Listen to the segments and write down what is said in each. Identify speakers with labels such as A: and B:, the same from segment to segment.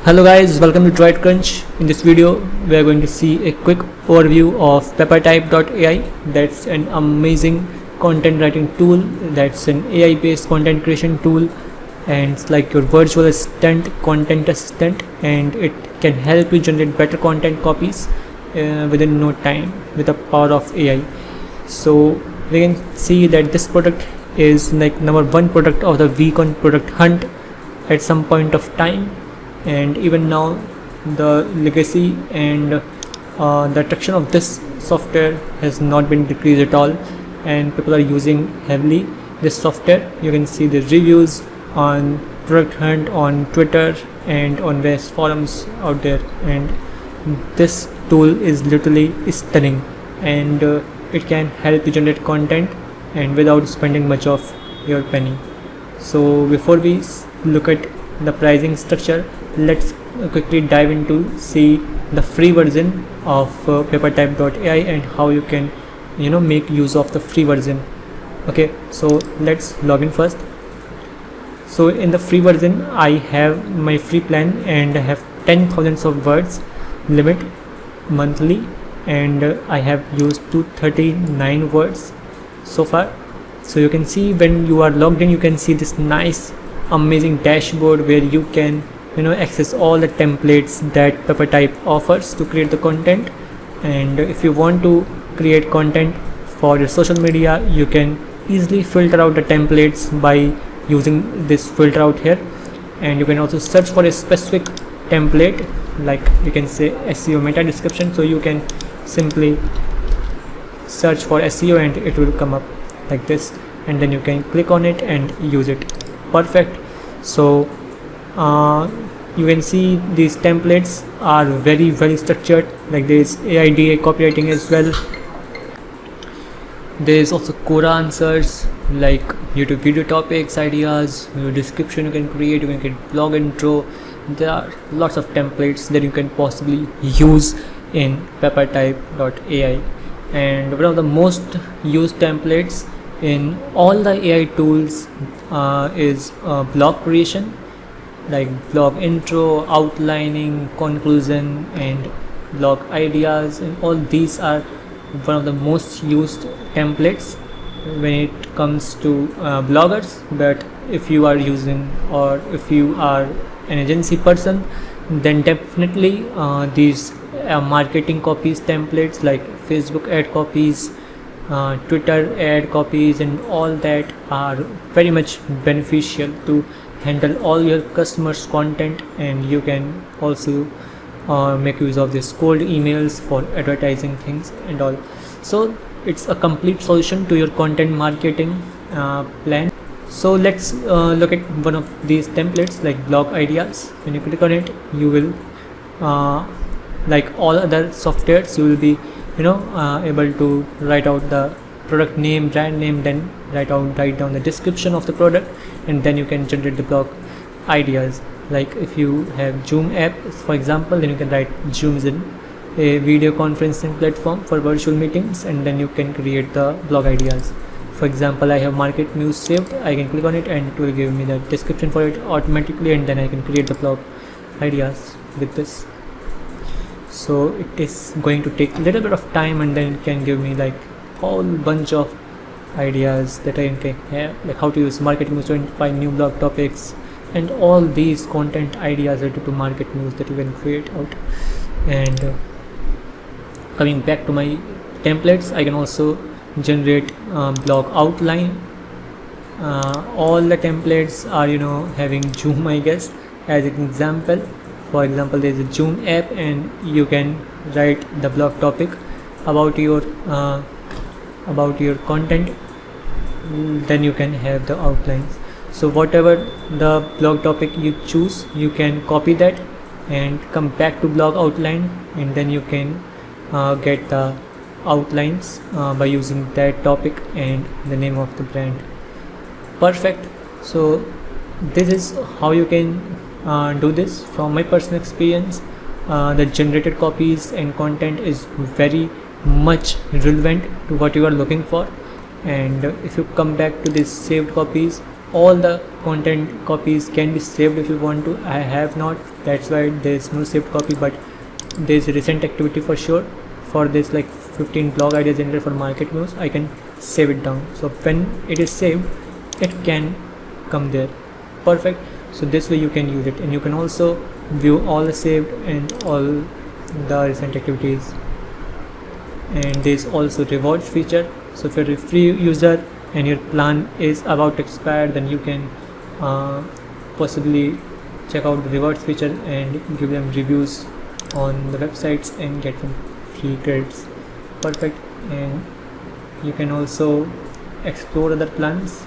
A: Hello guys, welcome to Droid Crunch. In this video, we are going to see a quick overview of Peppertype.ai. That's an amazing content writing tool. That's an AI-based content creation tool, and it's like your virtual assistant, content assistant, and it can help you generate better content copies within no time with the power of AI. So we can see that this product is like #1 product of the week on product hunt at some point of time, and even now the legacy and the attraction of this software has not been decreased at all, and people are using heavily this software. You can see the reviews on product hunt on Twitter and on various forums out there, and this tool is literally stunning, and it can help you generate content and without spending much of your penny. So before we look at the pricing structure, let's quickly dive into see the free version of Peppertype.ai and how you can make use of the free version. Okay, so let's log in first. So in the free version, I have my free plan and I have 10,000 of words limit monthly, and I have used 239 words so far. So you can see when you are logged in, you can see this nice amazing dashboard where you can access all the templates that Peppertype offers to create the content. And if you want to create content for your social media, you can easily filter out the templates by using this filter out here, and you can also search for a specific template, like you can say SEO meta description. So you can simply search for SEO and it will come up like this, and then you can click on it and use it. Perfect. So you can see these templates are very structured. Like there is AIDA copywriting as well. There is also Quora answers, like YouTube video topics, ideas, description you can create, you can get blog intro. There are lots of templates that you can possibly use in Peppertype.ai, and one of the most used templates in all the AI tools is blog creation, like blog intro, outlining, conclusion, and blog ideas, and all these are one of the most used templates when it comes to bloggers. But if you are using, or if you are an agency person, then definitely these marketing copies templates like Facebook ad copies, Twitter ad copies, and all that are very much beneficial to handle all your customers' content. And you can also make use of this cold emails for advertising things and all. So it's a complete solution to your content marketing plan. So let's look at one of these templates, like blog ideas. When you click on it, you will like all other softwares, you will be able to write out the product name, brand name, then write down the description of the product, and then you can generate the blog ideas. Like if you have Zoom app, for example, then you can write Zoom is a video conferencing platform for virtual meetings, and then you can create the blog ideas. For example, I have market news saved. I can click on it and it will give me the description for it automatically, and then I can create the blog ideas with this. So it is going to take a little bit of time, and then it can give me like whole bunch of ideas that I can have, like how to use marketing news to identify new blog topics, and all these content ideas related to market news that you can create out. And coming back to my templates, I can also generate blog outline. All the templates are having Zoom, I guess, as an example. For example, there is a Zoom app, and you can write the blog topic about your content. Then you can have the outlines. So whatever the blog topic you choose, you can copy that and come back to blog outline, and then you can get the outlines by using that topic and the name of the brand. Perfect. So this is how you can do this. From my personal experience, the generated copies and content is very much relevant to what you are looking for. And if you come back to these saved copies, all the content copies can be saved if you want to. I have not, that's why there's no saved copy, but there's a recent activity for sure. For this, like 15 blog ideas generated for market moves, I can save it down. So when it is saved, it can come there. Perfect. So this way you can use it, and you can also view all the saved and all the recent activities. And there's also rewards feature. So if you're a free user and your plan is about to expire, then you can possibly check out the rewards feature and give them reviews on the websites and get some free credits. Perfect. And you can also explore other plans.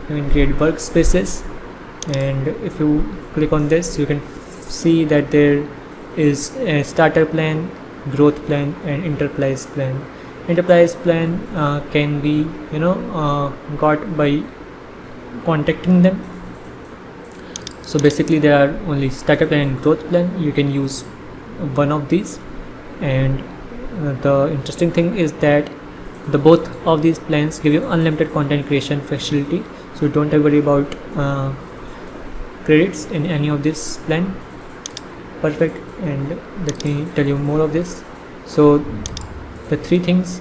A: You can create workspaces, and if you click on this, you can see that there is a starter plan, growth plan, and enterprise plan. Enterprise plan can be got by contacting them. So basically there are only starter plan and growth plan. You can use one of these, and the interesting thing is that the both of these plans give you unlimited content creation facility, so you don't have to worry about credits in any of this plan. Perfect. And let me tell you more of this. So the three things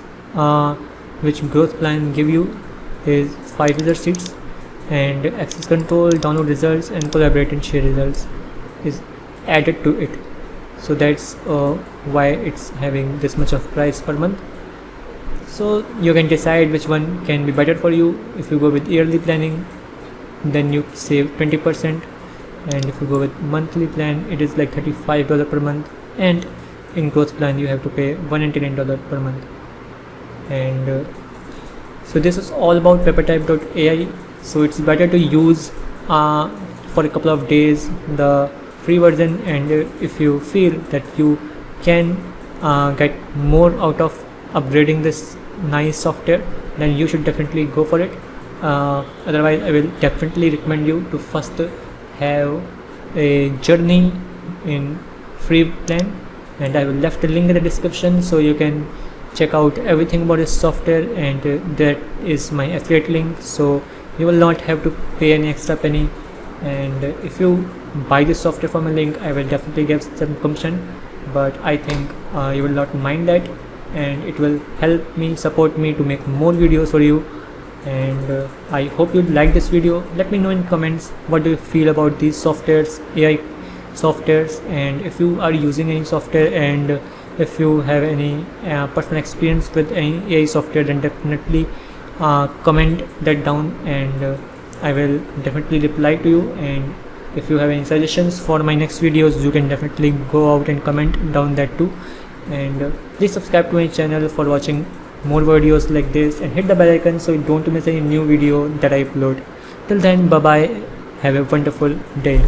A: which growth plan give you is 5 user seats and access control, download results, and collaborate and share results is added to it. So that's why it's having this much of price per month. So you can decide which one can be better for you. If you go with yearly planning, then you save 20%, and if you go with monthly plan, it is like $35 per month, and in growth plan you have to pay $199 per month. And so this is all about Peppertype.ai. So it's better to use for a couple of days the free version, and if you feel that you can get more out of upgrading this nice software, then you should definitely go for it. Otherwise, I will definitely recommend you to first have a journey in free plan, and I will left the link in the description so you can check out everything about this software, and that is my affiliate link, so you will not have to pay any extra penny. And if you buy this software from a link, I will definitely give some commission, but I think you will not mind that, and it will help me, support me to make more videos for you. And I hope you like this video. Let me know in comments what do you feel about these softwares, AI softwares, and if you are using any software, and if you have any personal experience with any AI software, then definitely comment that down, and I will definitely reply to you. And if you have any suggestions for my next videos, you can definitely go out and comment down that too. And please subscribe to my channel for watching more videos like this, and hit the bell icon so you don't miss any new video that I upload. Till then, bye bye, have a wonderful day.